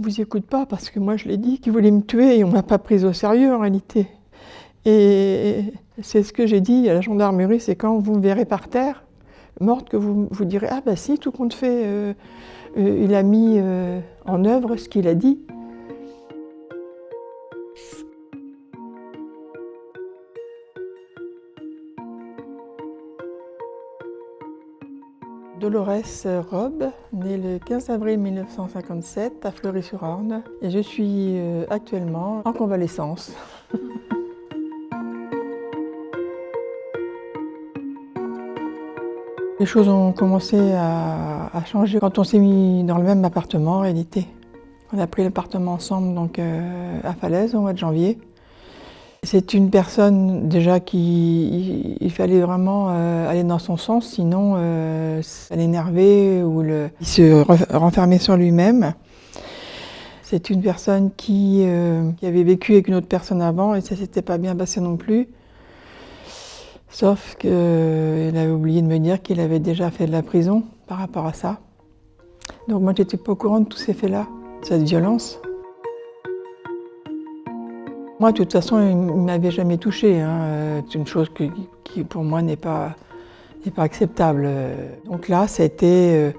vous écoute pas parce que moi je l'ai dit qu'il voulait me tuer et on m'a pas prise au sérieux en réalité. Et c'est ce que j'ai dit à la gendarmerie, c'est quand vous me verrez par terre, morte, que vous direz « Ah bah si, tout compte fait, il a mis en œuvre ce qu'il a dit ». Dolores Robe, née le 15 avril 1957 à Fleury-sur-Orne, et je suis actuellement en convalescence. Les choses ont commencé à changer quand on s'est mis dans le même appartement en réalité. On a pris l'appartement ensemble donc, à Falaise au mois de janvier. C'est une personne déjà il fallait vraiment aller dans son sens, sinon ça l'énervait ou il se renfermait sur lui-même. C'est une personne qui avait vécu avec une autre personne avant et ça s'était pas bien passé non plus. Sauf qu'il avait oublié de me dire qu'il avait déjà fait de la prison par rapport à ça. Donc moi j'étais pas au courant de tous ces faits-là, de cette violence. Moi, de toute façon, il ne m'avait jamais touchée. Hein. C'est une chose qui pour moi, n'est pas acceptable. Donc là, c'était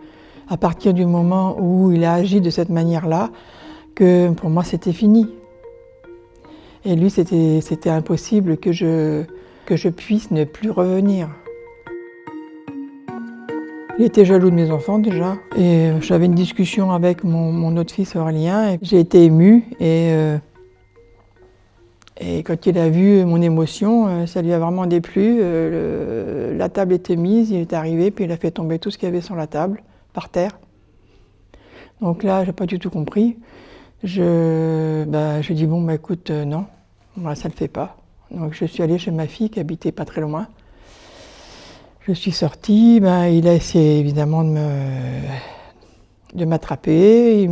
à partir du moment où il a agi de cette manière-là que pour moi, c'était fini. Et lui, c'était impossible que je puisse ne plus revenir. Il était jaloux de mes enfants déjà. Et j'avais une discussion avec mon autre fils Aurélien. Et j'ai été émue. Et quand il a vu mon émotion, ça lui a vraiment déplu. La table était mise, il est arrivé, puis il a fait tomber tout ce qu'il y avait sur la table, par terre. Donc là, j'ai pas du tout compris. J'ai dit bon, bah écoute, non, moi, ça le fait pas. Donc je suis allée chez ma fille qui habitait pas très loin. Je suis sortie, il a essayé évidemment de m'attraper.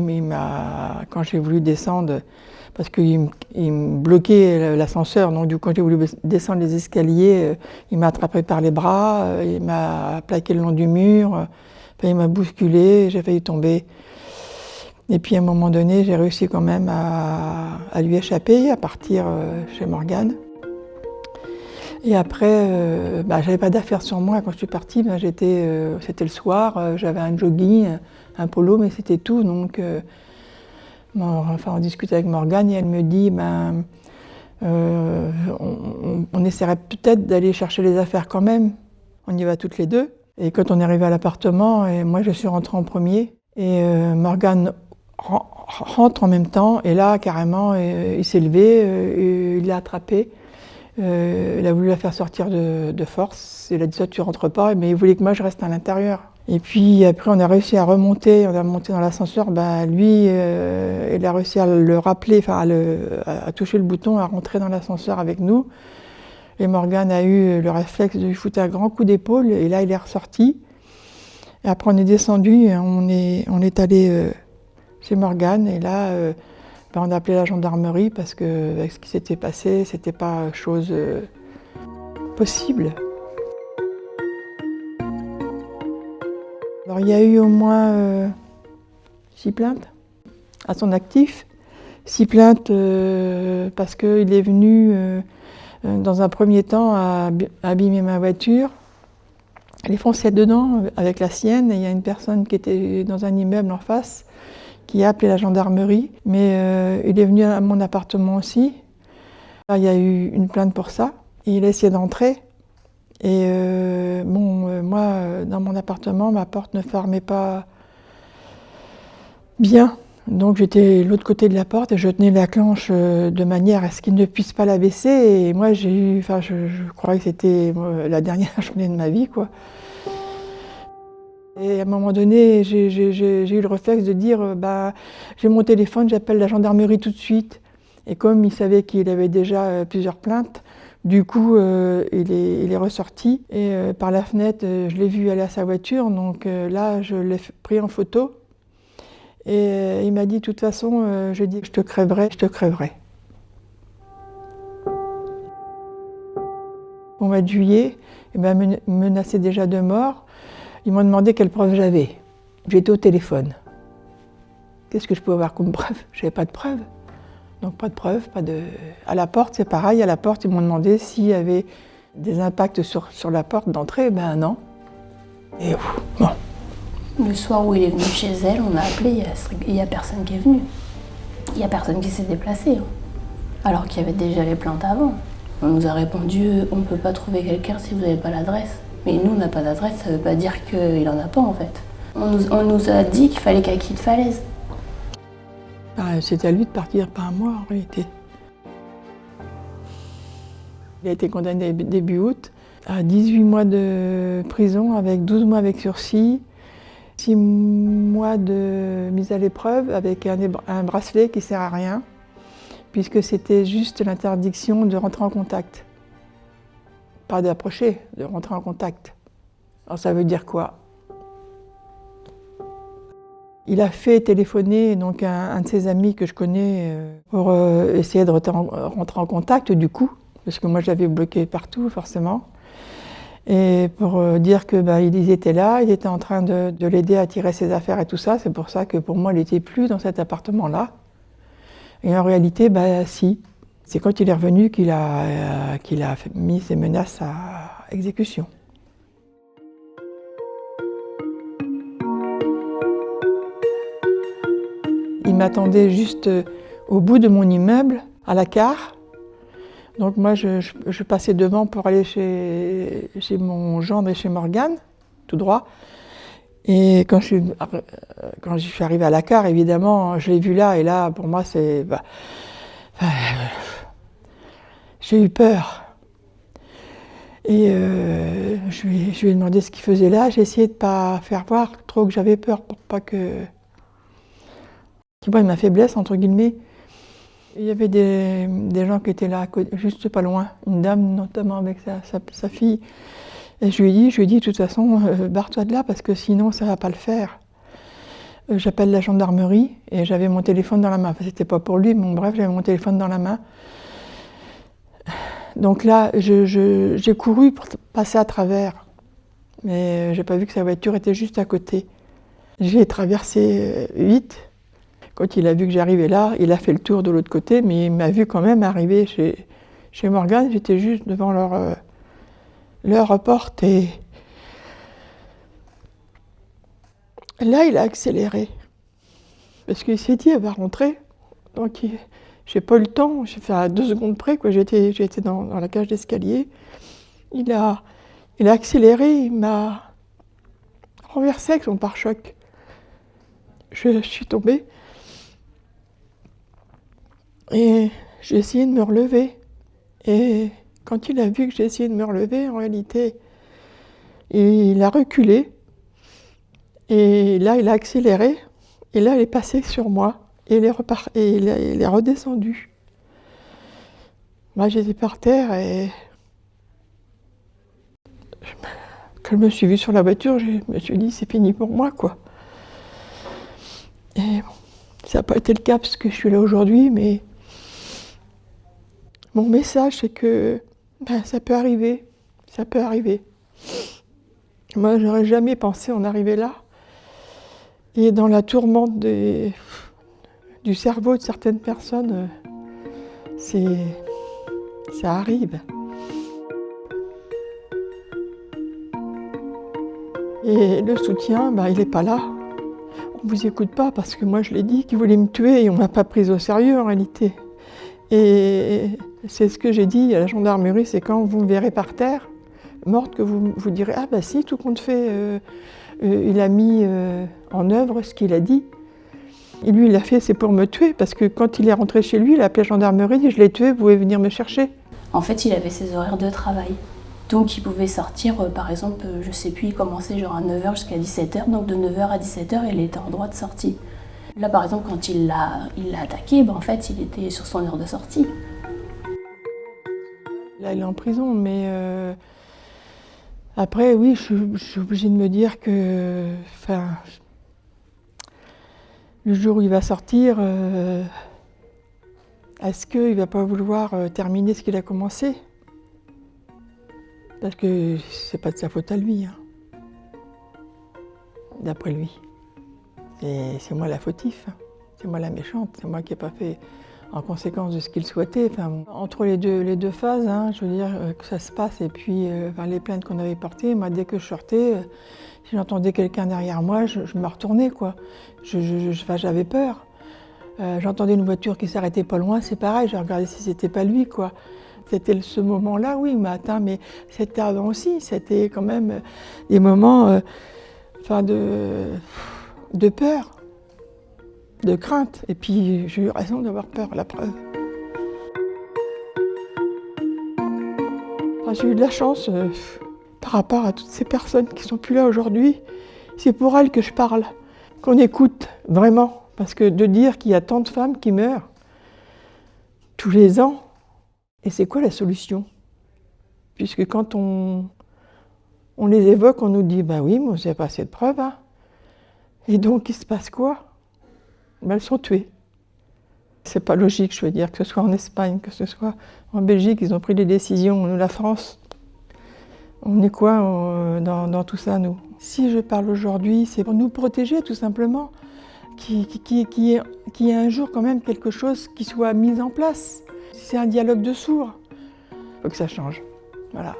Quand j'ai voulu descendre, parce qu'il me bloquait l'ascenseur, donc du coup quand j'ai voulu descendre les escaliers, il m'a attrapé par les bras, il m'a plaqué le long du mur, il m'a bousculé, j'ai failli tomber. Et puis à un moment donné, j'ai réussi quand même à lui échapper, à partir chez Morgane. Et après, j'avais pas d'affaires sur moi. Quand je suis partie, c'était le soir, j'avais un jogging, un polo, mais c'était tout. Donc, on discute avec Morgane et elle me dit on essaierait peut-être d'aller chercher les affaires quand même. On y va toutes les deux. Et quand on est arrivé à l'appartement, moi je suis rentrée en premier. Et Morgane rentre en même temps. Et là, carrément, il s'est levé, il l'a attrapée. Il a voulu la faire sortir de force. Il a dit ça, tu rentres pas, mais il voulait que moi je reste à l'intérieur. Et puis après on a réussi à remonter, on a monté dans l'ascenseur, lui il a réussi à le rappeler, à toucher le bouton, à rentrer dans l'ascenseur avec nous. Et Morgane a eu le réflexe de lui foutre un grand coup d'épaule et là il est ressorti. Et après on est descendu, on est allé chez Morgane et là on a appelé la gendarmerie parce que avec ce qui s'était passé, c'était pas chose possible. Alors il y a eu au moins 6 plaintes à son actif. 6 plaintes parce qu'il est venu dans un premier temps à abîmer ma voiture. Elle est foncée dedans avec la sienne et il y a une personne qui était dans un immeuble en face qui a appelé la gendarmerie, mais il est venu à mon appartement aussi. Alors, il y a eu une plainte pour ça, et il a essayé d'entrer. Et moi, dans mon appartement, ma porte ne fermait pas bien. Donc j'étais de l'autre côté de la porte et je tenais la clenche de manière à ce qu'il ne puisse pas la baisser. Et moi, je croyais que c'était la dernière journée de ma vie, quoi. Et à un moment donné, j'ai eu le réflexe de dire j'ai mon téléphone, j'appelle la gendarmerie tout de suite. Et comme il savait qu'il avait déjà plusieurs plaintes, du coup il est ressorti et par la fenêtre, je l'ai vu aller à sa voiture. Donc là, je l'ai pris en photo. Et il m'a dit, de toute façon, je dis, je te crèverai, je te crèverai. Au mois de juillet, il m'a menacé déjà de mort. Ils m'ont demandé quelle preuve j'avais. J'étais au téléphone. Qu'est-ce que je pouvais avoir comme preuve? Je n'avais pas de preuve. Donc pas de preuve, pas de... À la porte, c'est pareil. À la porte, ils m'ont demandé s'il y avait des impacts sur la porte d'entrée. Ben non. Et bon. Le soir où il est venu chez elle, on a appelé, il n'y a personne qui est venu. Il n'y a personne qui s'est déplacé. Alors qu'il y avait déjà les plaintes avant. On nous a répondu, on ne peut pas trouver quelqu'un si vous n'avez pas l'adresse. Mais nous, on n'a pas d'adresse, ça ne veut pas dire qu'il n'en a pas en fait. On nous a dit qu'il fallait qu'elle quitte Falaise. C'était à lui de partir, pas à moi en réalité. Il a été condamné début août à 18 mois de prison avec 12 mois avec sursis, 6 mois de mise à l'épreuve avec un bracelet qui ne sert à rien, puisque c'était juste l'interdiction de rentrer en contact. Pas d'approcher, de rentrer en contact. Alors ça veut dire quoi? Il a fait téléphoner donc un de ses amis que je connais pour essayer de rentrer en contact du coup, parce que moi je l'avais bloqué partout forcément, et pour dire que ils étaient là, ils étaient en train de l'aider à tirer ses affaires et tout ça. C'est pour ça que pour moi il n'était plus dans cet appartement-là. Et en réalité, si. C'est quand il est revenu qu'il a mis ses menaces à exécution. Il m'attendait juste au bout de mon immeuble, à la gare. Donc moi, je passais devant pour aller chez mon gendre et chez Morgane, tout droit. Et quand je suis arrivée à la gare, évidemment, je l'ai vu là, et là, pour moi, c'est... j'ai eu peur. Et je lui ai demandé ce qu'il faisait là. J'ai essayé de ne pas faire voir trop que j'avais peur pour pas que... Qu'il voie ma faiblesse, entre guillemets. Il y avait des gens qui étaient là, juste pas loin. Une dame, notamment, avec sa fille. Et je lui ai dit, de toute façon, barre-toi de là, parce que sinon, ça va pas le faire. J'appelle la gendarmerie, et j'avais mon téléphone dans la main. Enfin, c'était pas pour lui, mais bref, j'avais mon téléphone dans la main. Donc là, j'ai couru pour passer à travers. Mais j'ai pas vu que sa voiture était juste à côté. J'ai traversé vite. Quand il a vu que j'arrivais là, il a fait le tour de l'autre côté, mais il m'a vu quand même arriver chez Morgane. J'étais juste devant leur porte et là, il a accéléré. Parce qu'il s'est dit, elle va rentrer. Donc, j'ai pas eu le temps, j'ai fait à 2 secondes près, quoi. J'étais dans la cage d'escalier. Il a accéléré, il m'a renversé avec son pare-choc. Je suis tombée. Et j'ai essayé de me relever. Et quand il a vu que j'ai essayé de me relever, en réalité, il a reculé. Et là, il a accéléré. Et là, il est passé sur moi. Et il est redescendu. Moi, j'étais par terre et... Quand je me suis vue sur la voiture, je me suis dit, c'est fini pour moi, quoi. Et bon, ça n'a pas été le cas parce que je suis là aujourd'hui, mais... Mon message, c'est que ça peut arriver, ça peut arriver. Moi, j'aurais jamais pensé en arriver là. Et dans la tourmente du cerveau de certaines personnes, ça arrive. Et le soutien, il n'est pas là. On ne vous écoute pas parce que moi, je l'ai dit, qu'ils voulaient me tuer et on ne m'a pas prise au sérieux en réalité. Et c'est ce que j'ai dit à la gendarmerie, c'est quand vous me verrez par terre, morte, que vous direz « Ah si, tout compte fait, il a mis en œuvre ce qu'il a dit. » Et lui, il l'a fait, c'est pour me tuer, parce que quand il est rentré chez lui, il a appelé la gendarmerie, il dit « Je l'ai tué, vous pouvez venir me chercher. » En fait, il avait ses horaires de travail. Donc il pouvait sortir, par exemple, je sais plus, il commençait genre à 9h jusqu'à 17h, donc de 9h à 17h, il était en droit de sortie. Là, par exemple, quand il l'a attaqué, en fait, il était sur son heure de sortie. Là, il est en prison, mais après, oui, je suis obligée de me dire que, le jour où il va sortir, est-ce qu'il ne va pas vouloir terminer ce qu'il a commencé? Parce que c'est pas de sa faute à lui, hein. D'après lui. C'est moi la fautif. C'est moi la méchante, c'est moi qui n'ai pas fait en conséquence de ce qu'il souhaitait. Enfin, entre les deux phases, hein, je veux dire, que ça se passe, et puis les plaintes qu'on avait portées, moi, dès que je sortais, si j'entendais quelqu'un derrière moi, je me retournais, quoi. J'avais peur. J'entendais une voiture qui s'arrêtait pas loin, c'est pareil, je regardais si c'était pas lui, quoi. C'était ce moment-là, oui, il m'a atteint, mais c'était avant aussi, c'était quand même des moments de peur, de crainte. Et puis j'ai eu raison d'avoir peur, la preuve. Enfin, j'ai eu de la chance par rapport à toutes ces personnes qui sont plus là aujourd'hui. C'est pour elles que je parle, qu'on écoute vraiment. Parce que de dire qu'il y a tant de femmes qui meurent tous les ans, et c'est quoi la solution? Puisque quand on les évoque, on nous dit « ben oui, mais vous n'avez pas assez de preuves. Hein. » Et donc, il se passe quoi? Ben, elles sont tuées. C'est pas logique, je veux dire, que ce soit en Espagne, que ce soit en Belgique, ils ont pris des décisions. Nous, la France, on est quoi dans tout ça, nous? Si je parle aujourd'hui, c'est pour nous protéger, tout simplement. Qu'il y ait un jour quand même quelque chose qui soit mis en place. C'est un dialogue de sourds. Il faut que ça change. Voilà.